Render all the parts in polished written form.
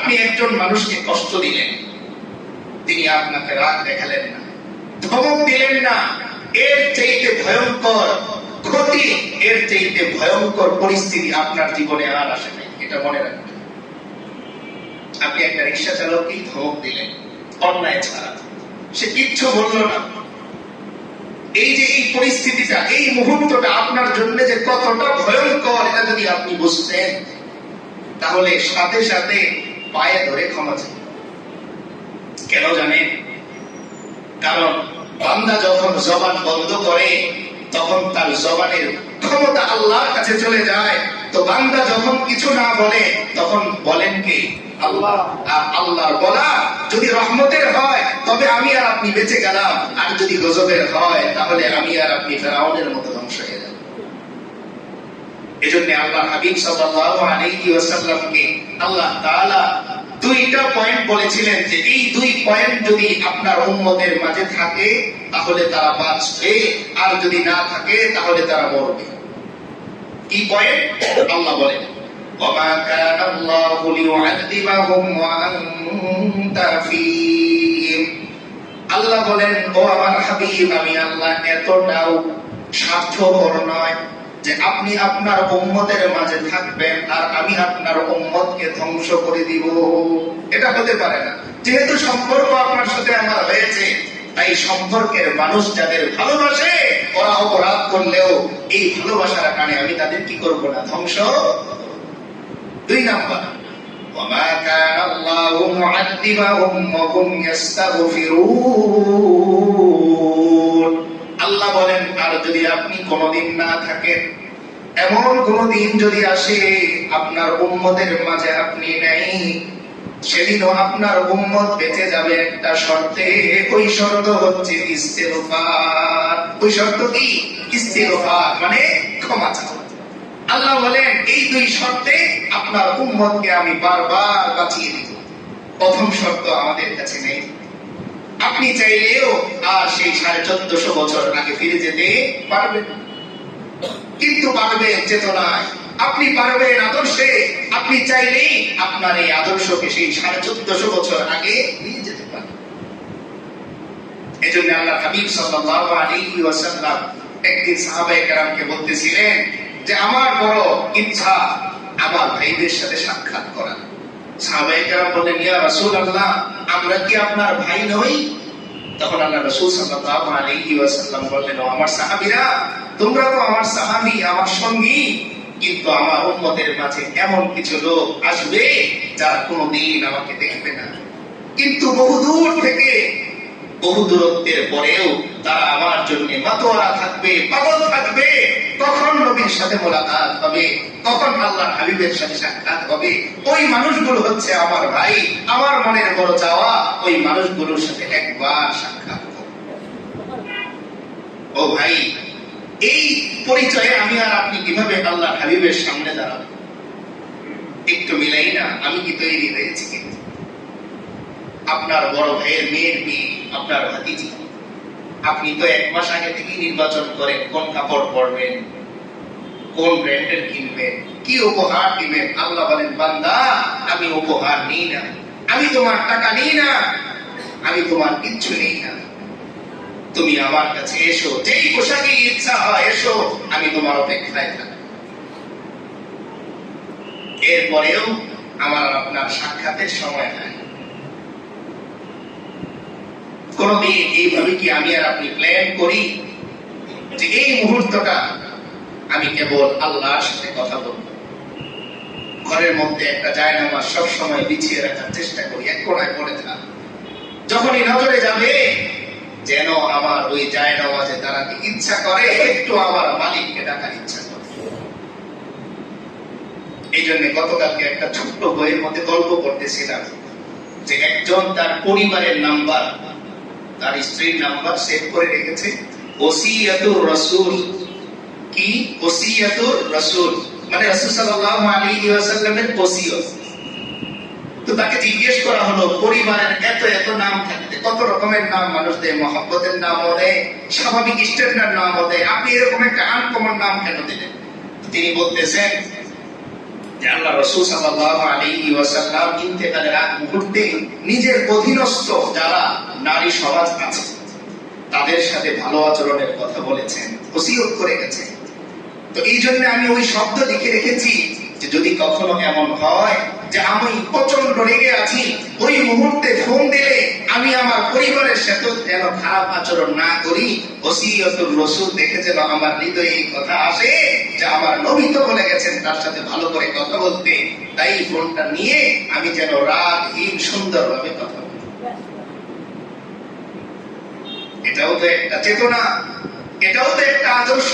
আপনি একজন মানুষকে কষ্ট দিলেন, তিনি আপনাকে রাগ দেখালেন না, ধমক দিলেন না, এর চাইতে ভয়ঙ্কর ক্ষতি, এর চাইতে ভয়ঙ্কর পরিস্থিতি আপনার জীবনে আর আসে নাই, এটা মনে রাখবেন। আপনি একটা রিক্সা চালককে ধমক দিলেন অন্যায় ছাড়া, সে কিচ্ছু বলল না। এই যে এই পরিস্থিতিটা, এই মুহূর্তটা আপনার জন্য যে কতটা ভয়ঙ্কর, এটা যদি আপনি বুঝতেন, তাহলে সাথে সাথে পায়ে ধরে ক্ষমা চাইতেন। কেন জানেন? কারণ বান্দা যখন জবান বন্ধ করে, তখন তার জবানের ক্ষমতা আল্লাহর কাছে চলে যায়। তো বান্দা যখন কিছু না বলে, তখন বলেন কি? আল্লাহ। আর আল্লাহর বলা যদি রহমতের হয়, তবে আমি আর আপনি বেঁচে গেলাম, আর যদি গজবের হয়, তাহলে আমি আর আপনি ফেরাউনের মতো ধ্বংস হয়ে যাব। এজন্য আল্লাহ হাবিব সাল্লাল্লাহু আলাইহি ওয়াসাল্লামকে আল্লাহ তাআলা দুইটা পয়েন্ট বলেছিলেন যে এই দুই পয়েন্ট যদি আপনার উম্মতের মাঝে থাকে, তাহলে তারা বাঁচবে, আর যদি না থাকে তাহলে তারা মরবে। কি পয়েন্ট? আল্লাহ বলেন, ওয়া কানা আল্লাহু লিউআযিবাহুম ওয়া আনতা ফীহিম। আল্লাহ বলেন, ও আমার হাবিব, আমি আল্লাহ এতটাও স্বার্থপর নয় যে আপনি আপনার উম্মতের মাঝে থাকবেন আর আমি আপনার উম্মতকে ধ্বংস করে দিব। এটা হতে পারে না। যেহেতু সম্পর্ক আপনার সাথে আমার হয়েছে, তাই সম্পর্কের মানুষ যাদের ভালোবাসে, ওরা অপরাধ করলেও এই ভালোবাসার কারণে আমি তাদের কি করব না? ধ্বংস। 2 নাম্বার, ওয়া কানা আল্লাহু মুআযিবাহুম ওয়া হুম ইস্তাগফিরুন। আল্লাহ বলেন, আর যদি আপনি কোনদিন না থাকেন, এমন কোন দিন যদি আসে আপনার উম্মতের মাঝে আপনি নেই, সেদিনও আপনার উম্মত বেঁচে যাবে একটা শর্তে। ওই শর্ত হচ্ছে ইস্তিগফার। ওই শর্ত কি? ইস্তিগফার, মানে ক্ষমা চাওয়া। আল্লাহ বলেন, এই 2 শর্তে আপনার উম্মতকে আমি বারবার বাঁচিয়ে দিব। প্রথম শর্ত আমাদের কাছে নেই। আপনি চাইলেও আর সেই 1450 বছর আগে ফিরে যেতে পারবেন, কিন্তু পারবেন চেতনায়, আপনি পারবেন আদর্শে। আপনি চাইলেই আপনার এই আদর্শকে সেই 1450 বছর আগে নিয়ে যেতে পারেন। এজন্য আল্লাহ হাবিব সাল্লাল্লাহু আলাইহি ওয়াসাল্লাম একদিন সাহাবায়ে কেরামকে বলতেছিলেন যে আমার বড় ইচ্ছা আমার ভাইদের সাথে সাক্ষাৎ করা। সাহাবায়ে কেরাম বললেন, ইয়া রাসূলুল্লাহ, আমরা কি আপনার ভাই নই? তখন আল্লাহ রাসূল সাল্লাল্লাহু আলাইহি ওয়াসাল্লাম বললেন, ও আমার সাহাবীরা, তোমরা তো আমার সাহাবী, আমার সঙ্গী, কিন্তু আমার উম্মতের মাঝে এমন কিছু লোক আসবে যারা কোনোদিন আমাকে দেখবে না, কিন্তু বহুদূর থেকে, বহু দূরত্বের পরেও তারা আমার জন্য মাতোয়ারা থাকবে, পাগল থাকবে। কখন নবীর সাথে মোলাকাত হবে, কখন আল্লাহর হাবিবের সাথে সাক্ষাৎ হবে। ওই মানুষগুলো হচ্ছে আমার ভাই। আমার মনের বড় চাওয়া ওই মানুষগুলোর সাথে একবার সাক্ষাৎ করব। ও ভাই, এই পরিচয়ে আমি আর আপনি কিভাবে আল্লাহর হাবিবের সামনে দাঁড়াবো? একটু মিলাই না? আমি কি তৈরি হয়েছি? কিন্তু আপনার বড় ভাইয়ের মেয়ের বিয়ে, আপনার ভাতিজি, আপনি তো 1 মাস আগে থেকেই নির্বাচন করেন কোন কাপড় পরবেন, কোন ব্র্যান্ডের কিনবেন, কি উপহার দিবেন। আল্লাহ বলেন, বান্দা, আমি উপহার নিই না, আমি তোমার টাকা নিই না, আমি তোমার কিচ্ছু নিই না। তুমি আমার কাছে এসো, যেই পোশাকে ইচ্ছা হয় এসো, আমি তোমার অপেক্ষায় থাকি। এরপরেও আমার আপনার সাক্ষাতের সময় হয়। কোনদিন এইভাবে কি আমি আর আপনি প্ল্যান করি যে এই মুহূর্তটা আমি কেবল আল্লাহর সাথে কথা বলবো? ঘরের মধ্যে একটা জায়নামাজ সব সময় বিছিয়ে রাখার চেষ্টা করি, এক কোণায় পড়ে থাক। যখনই নজরে যাবে, যেন আমার ওই জায়নামাজে দাঁড়াতে ইচ্ছা করে, একটু আমার মালিককে ডাকার ইচ্ছা করে। এই জন্য গতকালকে একটা ছোট্ট বইয়ের মধ্যে গল্প করতেছিলাম যে একজন তার পরিবারের নাম্বার, তার স্ত্রীর নাম্বার সেভ করে রেখেছে ওসিয়াতুর রাসূল। কি? ওসিয়াতুর রাসূল মানে রাসূল সাল্লাল্লাহু আলাইহি ওয়াসাল্লামের ওসিয়ত। তো তাকে জিজ্ঞেস করা হলো, পরিবারের এত এত নাম থাকতে কত রকমের নাম মানুষদের, মহব্বতের নাম দেয়, স্বাভাবিক স্ট্যান্ডার্ড নাম দেয়, আপনি এরকম একটা আনকমন নাম কেন দিলেন? তিনি বলতেছেন, যে আল্লাহ রাসূল সাল্লাল্লাহু আলাইহি ওয়াসাল্লাম ইন্তেকালের আগ মুহূর্তে নিজের অধীনস্থ যারা নারী সমাজ আছে তাদের সাথে ভালো আচরণের কথা বলেছেন, ওসিয়ত করে গেছেন। তো এই জন্য আমি ওই শব্দ লিখে রেখেছি যে যদি কখনো এমন হয় যে আমি প্রচন্ড রেগে আছি, ওই মুহূর্তে ফোন দিলে আমি আমার পরিবারের সাথে যেন খারাপ আচরণ না করি। ওসিয়তুর রাসূল দেখে যেন আমার হৃদয়ে এই কথা আসে যে আমার নবী তো বলে গেছেন তার সাথে ভালো করে কথা বলতে, তাই ফোনটা নিয়ে আমি যেন রাগহীন সুন্দরভাবে কথা বলি। এটাও তো একটা চেতনা, এটাও তো একটা আদর্শ,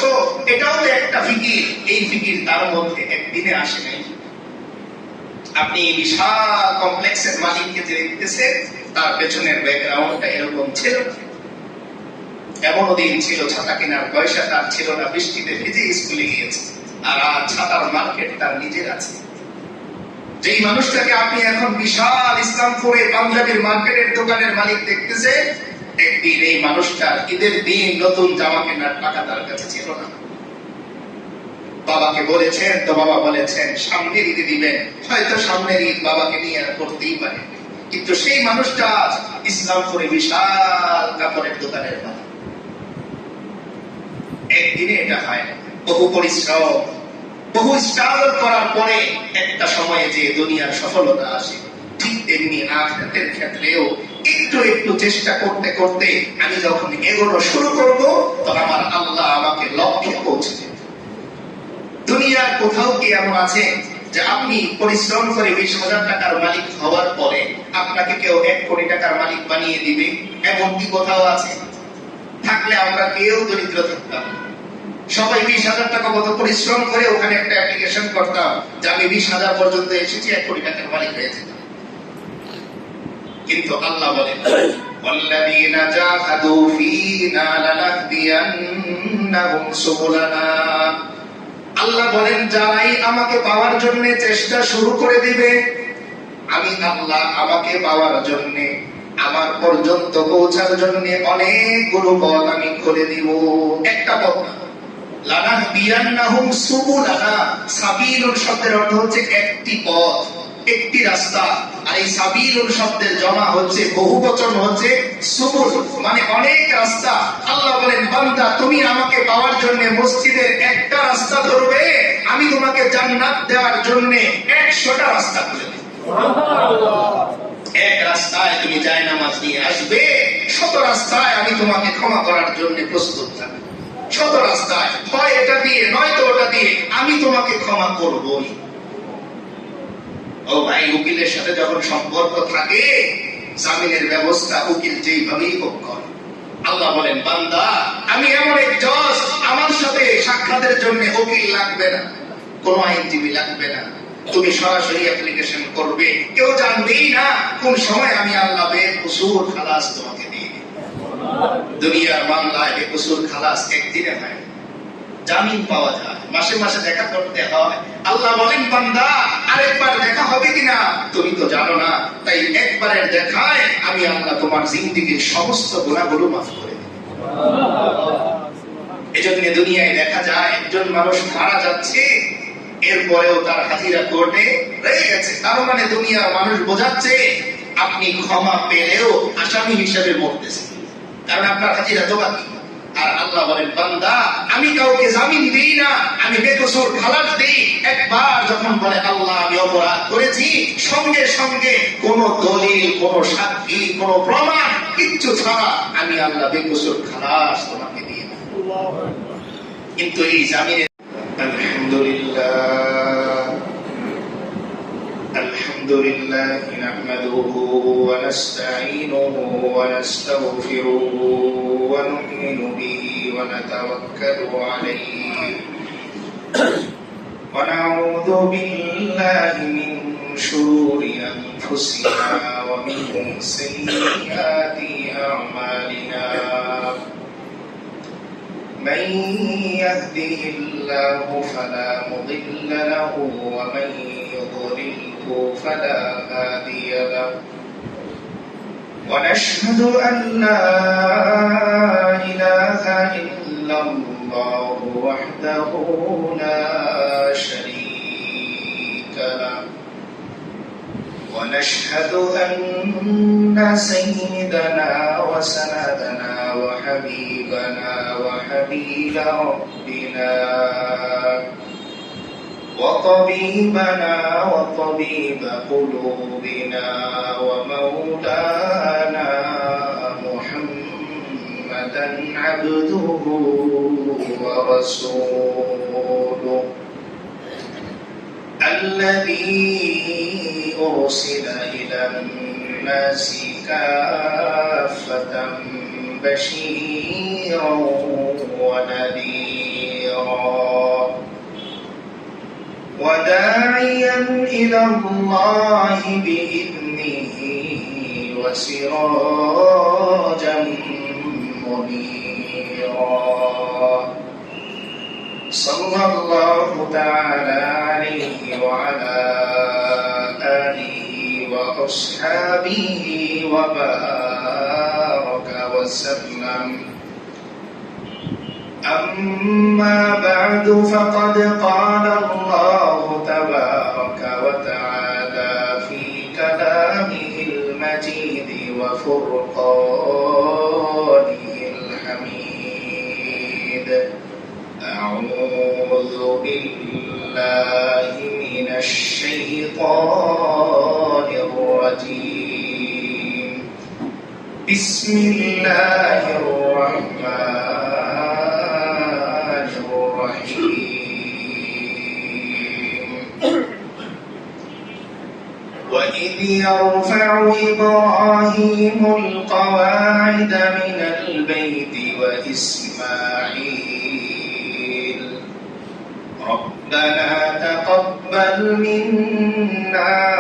এটাও তো একটা ফিকির। এই ফিকির তার মধ্যে একদিনে আসে নাই। আপনি বিশাল কমপ্লেক্সের মালিককে যে দেখতেছেন তার পেছনের ব্যাকগ্রাউন্ডটা এরকম ছিল না। এমনও দিন ছিল ছাতা কেনার পয়সা তার ছিল না, বৃষ্টিতে ভিজে স্কুলে গিয়েছে, আর আজ ছাতার মার্কেট তার নিজের আছে। যেই মানুষটাকে আপনি এখন বিশাল ইসলামপুরে পাঞ্জাবির মার্কেটের দোকানের মালিক দেখতেছেন, একদিন এই মানুষটার ঈদের দিন নতুন জামা কেনার টাকা তার কাছে ছিল না। বাবাকে বলেছেন তো বাবা বলেছেন সামনের ঈদে দিবেন, হয়তো সামনের ঈদ বাবাকে নিয়ে করতেই পারে, কিন্তু সেই মানুষটা ইসলামপুরে বিশাল কাপড়ের দোকানের মালিক। একদিনে এটা হয় না, বহু পরিশ্রম, বহু স্ট্রাগল করার পরে একটা সময়ে যে দুনিয়ার সফলতা আসে। ঠিক তেমনি আখিরাতের ক্ষেত্রেও একটু একটু চেষ্টা করতে করতে আমি যখন এগোনো শুরু করব তখন আমার আল্লাহ আমাকে লক্ষ্যে পৌঁছে দেবে। দুনিয়ার কোথাও কি এমন আছে যে আপনি পরিশ্রম করে 20,000 টাকার মালিক হওয়ার পরে আপনাকে কেউ 1 কোটি টাকার মালিক বানিয়ে দিবে? এমন কি কোথাও আছে? থাকলে আমরা কেউ দরিদ্র থাকতাম। সবাই 20,000 টাকা মতো পরিশ্রম করে ওখানে একটা অ্যাপ্লিকেশন করতাম যে আমি 20,000 পর্যন্ত এসেছি, 1 কোটি টাকার মালিক হয়ে যেতাম। কিন্তু আল্লাহ বলেন ওয়াল্লাযীনা জাহাদু ফীনা লানাহদিয়ান্নাহুম সুবুলানা। আল্লাহ বলেন যারাই আমাকে পাওয়ার জন্য চেষ্টা শুরু করে দিবে, আমি আল্লাহ আমাকে পাওয়ার জন্য, আমার পর্যন্ত পৌঁছার জন্য অনেকগুলো পথ আমি খুলে দিব। একটা পথ না, লানাহদিয়ান্নাহুম সুবুলানা। সাবিলুন শব্দের অর্থ হচ্ছে একটি পথ, একটি রাস্তা। আর এই সাবিলুন শব্দের জমা হচ্ছে বহুবচন হচ্ছে সুবুল, মানে অনেক রাস্তা। আল্লাহ বলেন বান্দা তুমি আমাকে পাওয়ার জন্য মসজিদের একটা রাস্তা ধরবে, আমি তোমাকে জান্নাত দেওয়ার জন্য 100টা রাস্তা খুলে দেব। এক রাস্তায় তুমি জায়নামাজ নিয়ে আসবে, 100 রাস্তায় আমি তোমাকে ক্ষমা করার জন্য প্রস্তুত থাকবো। 100 রাস্তায়, হয় এটা দিয়ে নয়তো ওটা দিয়ে আমি তোমাকে ক্ষমা করবই। ও ভাই, উকিলের সাথে যখন সম্পর্ক থাকে জামিনের ব্যবস্থা উকিল যেইভাবেই হোক করে। আল্লাহ বলেন বান্দা আমি এমন এক জজ, আমার সাথে সাক্ষাতের জন্য উকিল লাগবে না, কোন আইনজীবী লাগবে না, তুমি সরাসরি অ্যাপ্লিকেশন করবে, কেউ জানবেই না কোন সময় আমি আল্লাহ বেকসুর খালাস তোমাকে দিয়ে দেব। দুনিয়ার মামলায় বেকসুর খালাস একদিনে হয়, জামিন পাওয়া যায়, মাসে মাসে দেখা করতে হয়। আল্লাহ বলেন বান্দা আরেকবার দেখা হবে কিনা তুমি তো জানো না, তাই একবারের দেখায় আমি আল্লাহ তোমার জিন্দেগীর সমস্ত গুনাহগুলো মাফ করে দেব। এজন্য দুনিয়ায় দেখা যায় একজন মানুষ মারা যাচ্ছে, এরপরেও তার হাজিরা কোর্টে রয়ে গেছে, তার মানে দুনিয়ার মানুষ বোঝাচ্ছে আপনি ক্ষমা পেলেও আসামি হিসেবে মরতেছেন, কারণ আপনার হাজিরা তো বাকি। আর আল্লাহ বলেন বান্দা আমি কাউকে জামিন দিই না, আমি বেকসুর খালাস দিই। একবার যখন বলে আল্লাহ আমি অপরাধ করেছি, সঙ্গে সঙ্গে কোন দলিল, কোন সাক্ষী, কোন প্রমাণ কিচ্ছু ছাড়া আমি আল্লাহ বেকসুর খালাস তোমাকে দিয়ে দেব। কিন্তু এই জামিনের আলহামদুলিল্লাহ নাহমাদুহু ওয়া নাস্তাঈনুহু ওয়া নাস্তাগফিরুহু ওয়া নু'মিনু বিহি ওয়া নাতাওয়াক্কালু আলাইহি ওয়া নাউযু বিল্লাহি মিন শুরুরি আনফুসিনা ওয়া মিন সাইয়্যাতি আ'মালিনা। من يهده الله فلا مضل له ومن يضلله فلا هادي له ونشهد أن لا إله إلا الله وحده لا شريك ونشهد أن سيدنا وسندنا وحبيبنا وحبيب ربنا وطبيبنا وطبيب قلوبنا ومولانا محمدا عبده ورسوله الذي أرسل إلى الناس كافة بشيرا ونذيرا وداعيا إلى الله بإذنه وسراجا منيرا صلى الله تعالى عليه وعلى آله وأصحابه وبارك وسلم أما بعد فقد قال الله تبارك وتعالى في كلامه المجيد وفرقانه الحميد أعوذ بالله من الشيطان الرجيم بسم الله الرحمن الرحيم وإذ يرفع إبراهيم القواعد من البيت وإسماعيل ربنا تقبل منا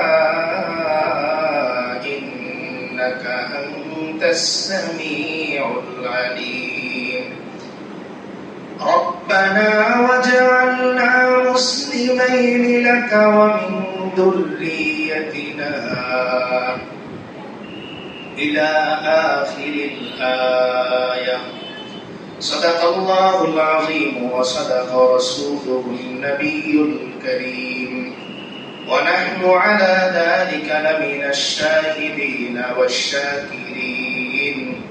إنك أنت السميع العليم ربنا واجعلنا مسلمين لك ومن ذريتنا إلى آخر الآية صدق الله العظيم وصدق رسوله النبي الكريم ونحن على ذلك لمن الشاهدين والشاكرين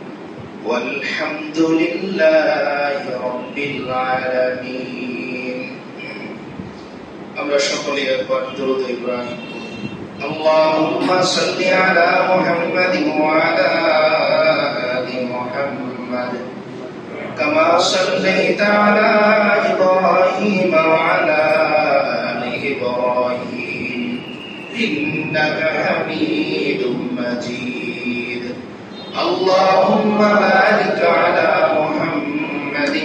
والحمد لله رب العالمين আমরা সকলে একবার দরুদ ইব্রাহিম اللهم صل على محمد وعلى آل محمد كما صليت على إبراهيم وعلى آل إبراهيم إنك حميد مجيد اللهم بارك على محمد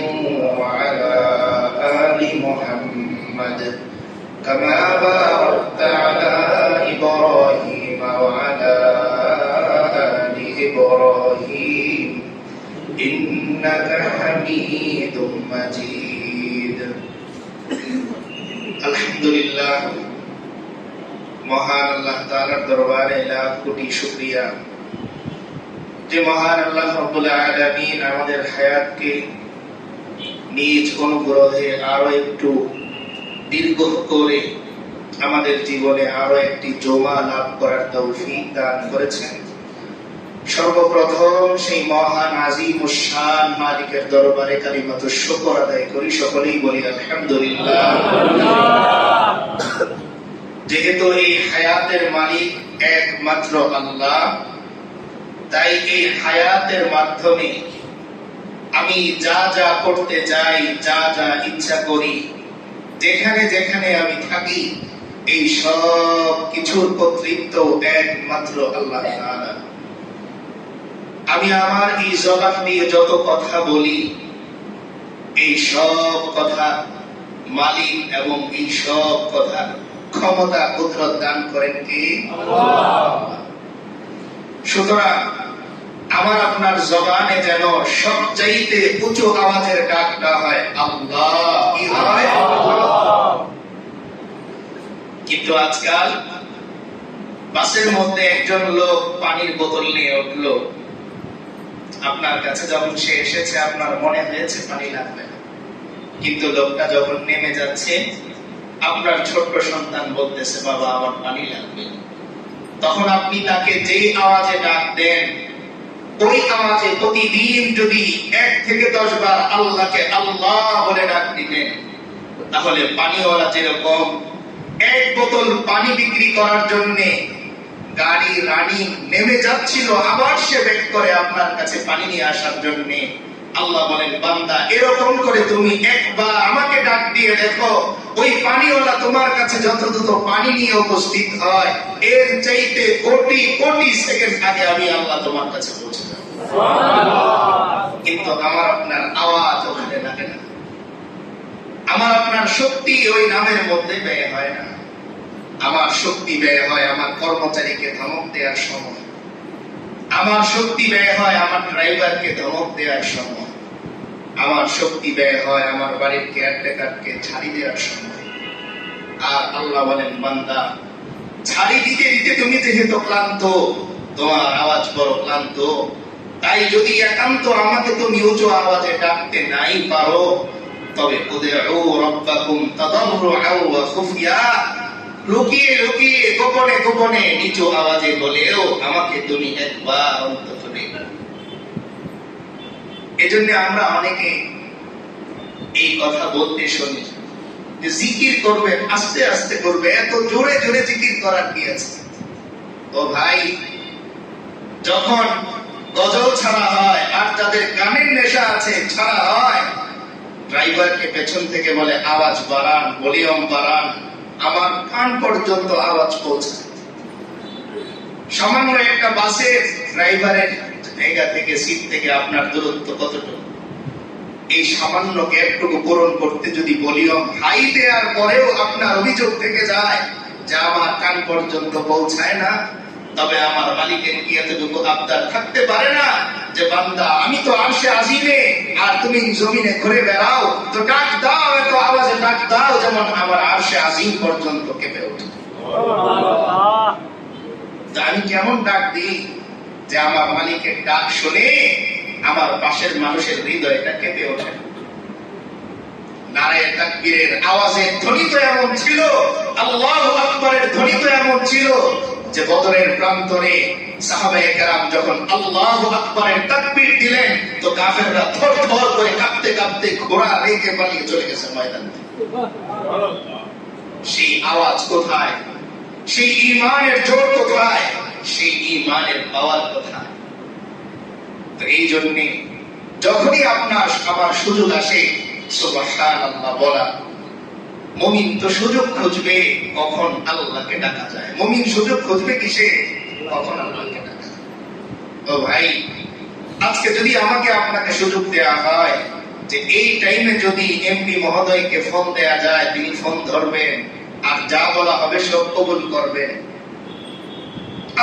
وعلى آل محمد كما باركت على إبراهيم وعلى آل إبراهيم إنك حميد مجيد الحمد لله মহান আল্লাহ তাআলার দরবারে লাখ কোটি শুকরিয়া যে মহান আল্লাহ রাব্বুল আলামিন আমাদের হায়াতকে নিজ অনুগ্রহে আরো একটু দীর্ঘ করে আমাদের জীবনে আরো একটি জমা লাভ করার তৌফিক দান করেছেন সর্বপ্রথম সেই মহান আজিম ও শান মালিকের দরবারে কালিমাতুশ শুকর আদায় করি সকলেই বলি আলহামদুলিল্লাহ যেহেতু এই হায়াতের মালিক একমাত্র আল্লাহ তাই এই হায়াতের মাধ্যমে আমি যা যা করতে চাই যা যা ইচ্ছা করি যেখানে যেখানে আমি থাকি এই সব কিছুর কর্তৃত্ব একমাত্র আল্লাহ তাআলা আমি আমার এই জবান দিয়ে যত কথা বলি এই সব কথা মালিক এবং এই সব কথা ক্ষমতা কুদরত দান করেন কে আল্লাহ সুতরাং আমার আপনার জবানে যেন সবচাইতে উঁচু আওয়াজের ডাকটা হয় আল্লাহ কি হয় আল্লাহ কিন্তু আজকাল বাসের মধ্যে একজন লোক পানির বোতল নিয়ে উঠলো আপনার কাছে যখন সে এসেছে আপনার মনে হয়েছে পানি লাগবে না কিন্তু লোকটা যখন নেমে যাচ্ছে আপনার ছোট্ট সন্তান বলতেছে বাবা আমার পানি লাগবে তখন আপনি তাকে যেই আওয়াজে ডাক দেন, ওই আওয়াজে প্রতিদিন যদি 1 থেকে 10 বার আল্লাহকে আল্লাহ বলে ডাক দিতেন, তাহলে পানিওয়ালা যেরকম 1 বোতল পানি বিক্রি করার জন্য গাড়ি রানিং নেমে যাচ্ছিল, আবার সে ব্যাক করে আপনার কাছে পানি নিয়ে আসার জন্য, আল্লাহ বলেন বান্দা এরকম করে তুমি একবার আমাকে ডাক দিয়ে দেখো, ওই পানিওয়ালা তোমার কাছে যত দ্রুত পানি নিয়ে উপস্থিত হয়, এর চাইতে কোটি কোটি সেকেন্ড আগে আমি আল্লাহ তোমার কাছে পৌঁছে যাব। কিন্তু আমার আপনার আওয়াজ ওখানে লাগে না, আমার আপনার শক্তি ওই নামের মধ্যে ব্যয় হয় না। আমার শক্তি ব্যয় হয় আমার কর্মচারীকে ধমক দেওয়ার সময়, আমার শক্তি ব্যয় হয় আমার ড্রাইভারকে ধমক দেওয়ার সময়, আমার শক্তি ব্যয় হয় আমার বাড়ির কেয়ারটেকারকে ছাড়ি দেওয়ার সময়। আর আল্লাহ বলেন বান্দা ছাড়ি দিতে দিতে তুমি যেহেতু ক্লান্ত, তোমার আওয়াজ বড় ক্লান্ত, তাই যদি একান্ত আমাকে তুমি উঁচু আওয়াজে ডাকতে নাই পারো, তবে উদউ রাব্বাকুম তাদাররুআন ওয়া খুফিয়া, লুকিয়ে লুকিয়ে গোপনে গোপনে নিচু আওয়াজে বলেও আমাকে তুমি একবার অন্তত ডাকো। এজন্য আমরা অনেকে এই কথা বলতে শুনি যে জিকির করবে, আস্তে আস্তে করবে, এত জোরে জোরে জিকির করার কি আছে? ও ভাই, যখন গজল ছাড়া হয় আর যাদের গানের নেশা আছে ছাড়া হয়, ড্রাইভারকে পেছন থেকে বলে আওয়াজ বাড়ান, ভলিউম বাড়ান, আমার কান পর্যন্ত আওয়াজ পৌঁছায়। সামান্য একটা বাসের ড্রাইভারের জায়গা থেকে, সিট থেকে আপনার দূরত্ব কতটুকু? এই সামান্য গ্যাপটুকু পূরণ করতে যদি ভলিউম হাই দেওয়ার পরেও আপনার অভিযোগ থেকে যায় যে আমার কান পর্যন্ত পৌঁছায় না, তবে আমার মালিকের কি এতটুকু আবদার থাকতে পারে না যে বান্দা আমি তো আরশে আজিমে আর তুমি জমিনে ঘুরে বেড়াও, তো ডাক দাও, এত আওয়াজে ডাক দাও যেমন আমার আরশে আজিম পর্যন্ত কেঁপে ওঠে। আমি কেমন ডাক দিই যে আমার মালিকের ডাক শুনে আমার পাশের মানুষের হৃদয়টা কেঁপে ওঠে। নারে তাকবীরের আওয়াজের ধ্বনি তো এমন ছিল, আল্লাহু আকবারের ধ্বনি তো এমন ছিল যে বদরের প্রান্তরে সাহাবায়ে কেরাম যখন আল্লাহু আকবারের তাকবীর দিলেন, তো কাফেররা থরথর করে কাঁপতে কাঁপতে ঘোড়া রেখে পালিয়ে চলে গেছে ময়দান থেকে। সেই আওয়াজ কোথায়? সেই ঈমানের জোর কোথায়? সেই ঈমানের পাওয়ার কোথায়? তো এই জন্য যখনই আপনার আমার সুযোগ আসে সুবহানাল্লাহ বলা, মুমিন তো সুযোগ খুঁজবে কখন আল্লাহকে ডাকা যায়। মুমিন সুযোগ খুঁজবে কিসে? কখন আল্লাহকে ডাকা যায়। ও ভাই, আজকে যদি আমাকে আপনাকে সুযোগ দেয়া হয় যে এই টাইমে যদি এমপি মহোদয়কে ফোন দেয়া যায়, তিনি ফোন ধরবেন আর যা বলা হবে সব কবুল করবেন,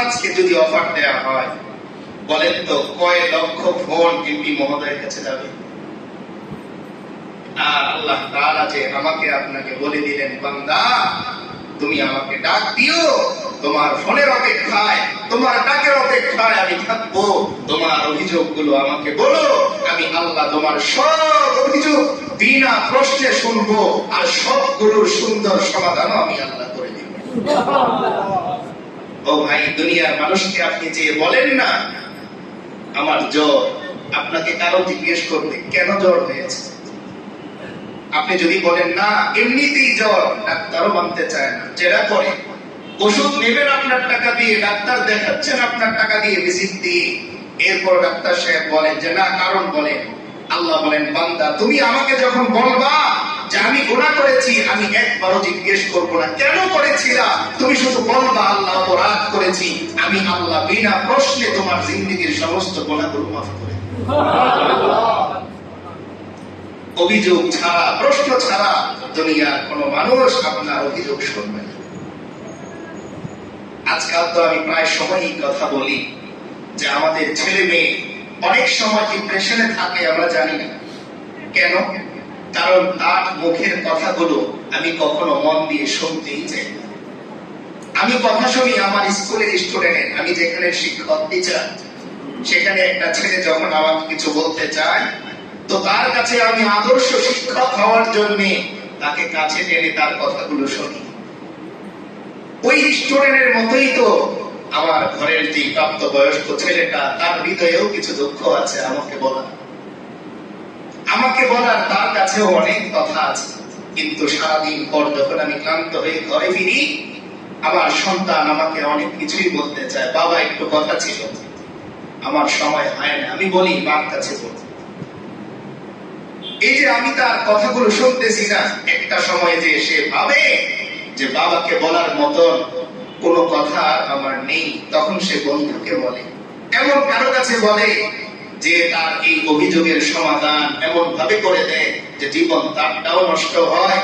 আজকে যদি অফার দেয়া হয়, বলেন তো কয় লক্ষ ফোন এমপি মহোদয়ের কাছে যাবে? আর আল্লাহ তাআলা যে আমাকে আপনাকে বলে দিলেন বান্দা তুমি আমাকে ডাক দিও, তোমার ফোনের অপেক্ষায়, তোমার ডাকের অপেক্ষায় আমি থাকবো, তোমার অভিযোগগুলো আমাকে বলো, আমি আল্লাহ তোমার সব অভিযোগ বিনা প্রশ্নে শুনবো আর সবগুলোর সুন্দর সমাধানও আমি আল্লাহ করে দিব। ও ভাই, দুনিয়ার মানুষকে আপনি যে বলেন না আমার জ্বর, আপনাকে কারো জিজ্ঞেস করবে কেন জ্বর হয়েছে, আপনি যদি বলেন না এমনিতেই জ্বর, ডাক্তারও মানতে চায় না, জেরা করে। ওষুধ নেবেন আপনার টাকা দিয়ে, ডাক্তার দেখাচ্ছেন আপনার টাকা দিয়ে, ভিজিট দিয়ে, এরপর ডাক্তার সাহেব বলেন যে না কারণ বলেন। আল্লাহ বলেন বান্দা তুমি আমাকে যখন বলবা যে আমি গুনাহ করেছি, আমি একবারও জিজ্ঞেস করবো না কেন করেছিলা, তুমি শুধু বলবা আল্লাহ অপরাধ করেছি, আমি আল্লাহ বিনা প্রশ্নে তোমার জিন্দেগীর সমস্ত গুনাহগুলো মাফ করে দেব। অভিযোগ ছাড়া, প্রশ্ন ছাড়া দুনিয়ার কোন মানুষ আপনার অভিযোগ শুনবে না। আজকাল তো আমি প্রায় সময়ই কথা বলি যে আমাদের ছেলে মেয়ে অনেক সময় ডিপ্রেশনে থাকে, আমরা জানি না কেন, কারণ তার মুখের কথাগুলো আমি কখনো মন দিয়ে শুনতেই চাই না। আমি কথা শুনি আমার স্কুলের স্টুডেন্টের, আমি যেখানে শিক্ষক টিচার, সেখানে একটা ছেলে যখন আমাকে কিছু বলতে চায়, তো তার কাছে আমি আদর্শ শিক্ষক হওয়ার জন্য তাকে কাছে টেনে তার কথাগুলো শুনি। ওই স্টুডেন্টের মতোই তো আমার ঘরের যে প্রাপ্তবয়স্ক ছেলেটা, তার হৃদয়েও কিছু দুঃখ আছে আমাকে বলার তার কাছেও অনেক কথা আছে। কিন্তু সারাদিন পর যখন আমি ক্লান্ত হয়ে ঘরে ফিরি, আমার সন্তান আমাকে অনেক কিছুই বলতে চায়, বাবা একটু কথা ছিল, আমার সময় হয় না, আমি বলি মার কাছে বল। এই যে আমি তার কথাগুলো শুনতেছি না, একটা সময় যে সে ভাবে যে বাবাকে বলার মতন কোনো কথা আমার নেই, তখন সে বন্ধুকে বলে, এমন কারো কাছে বলে যে তার এই অভিযোগের সমাধান এমন ভাবে করে দেয় যে জীবন তারটাও নষ্ট হয়,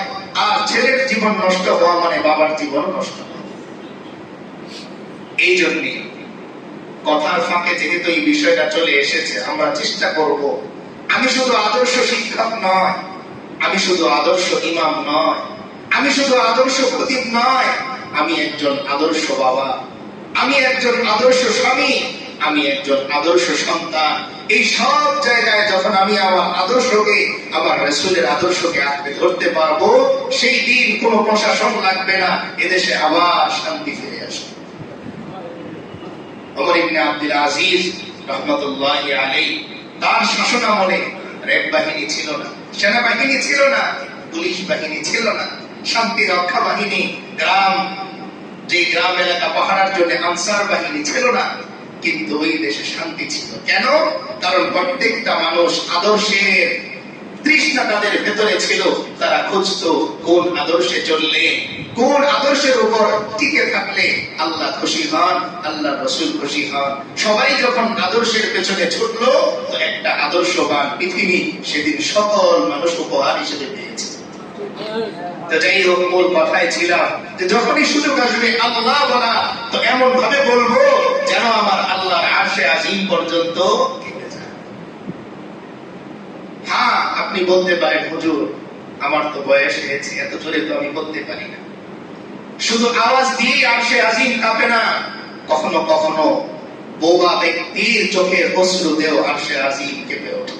আর ছেলের জীবন নষ্ট হওয়া মানে বাবার জীবন নষ্ট হয়। এই জন্য কথার ফাঁকে যেহেতু এই বিষয়টা চলে এসেছে, আমরা চেষ্টা করব, আমি শুধু আদর্শ শিক্ষক নয়, আমি শুধু আদর্শ ইমাম নয়, আমি শুধু আদর্শ খতিব নয়, আমি একজন আদর্শ বাবা, আমি একজন আদর্শ স্বামী, আমি একজন আদর্শ সন্তান। এই সব জায়গায় যখন আমি আমার আদর্শকে, আমার রাসূলের আদর্শকে আঁকড়ে ধরতে পারবো, সেই দিন কোনো প্রশাসন লাগবে না, এদেশে আবার শান্তি ফিরে আসবে। ওমর ইবনে আব্দুল আজিজ রাহমাতুল্লাহি আলাইহি, তার শাসনামলে র্যাব বাহিনী ছিল না, সেনাবাহিনী ছিল না, পুলিশ বাহিনী ছিল না, শান্তি রক্ষা বাহিনী, গ্রাম এলাকা পাহারার জন্য আনসার বাহিনী ছিল না, কিন্তু ওই দেশে শান্তি ছিল। কেন? কারণ প্রত্যেকটা মানুষ আদর্শের তৃষ্ণা তাদের ভেতরে ছিল। তারা খুঁজতো কোন আদর্শে চললে, কোন আদর্শের উপর টিকে থাকলে আল্লাহ খুশি হন, আল্লাহ রাসূল খুশি হন। সবাই যখন আদর্শের পেছনে ছুটলো, তো একটা আদর্শবান পৃথিবী সেদিন সকল মানুষ উপহার হিসেবে পেয়েছে। তো যাই হোক, মূল কথায় ছিলাম যে যখনই সুযোগ আসবে আল্লাহ বলা, তো এমন ভাবে বলবো যেন আমার আল্লাহর আরশে আজিম পর্যন্ত কেটে যায়। হ্যাঁ, আপনি বলতে পারেন হুজুর আমার তো বয়স হয়েছে, এত জোরে তো আমি বলতে পারি না। শুধু আওয়াজ দিয়ে আরশে আজিম কাঁপে না, কখনো কখনো বোবা ব্যক্তির চোখের অশ্রুতেও আরশে আজিম কেঁপে ওঠে।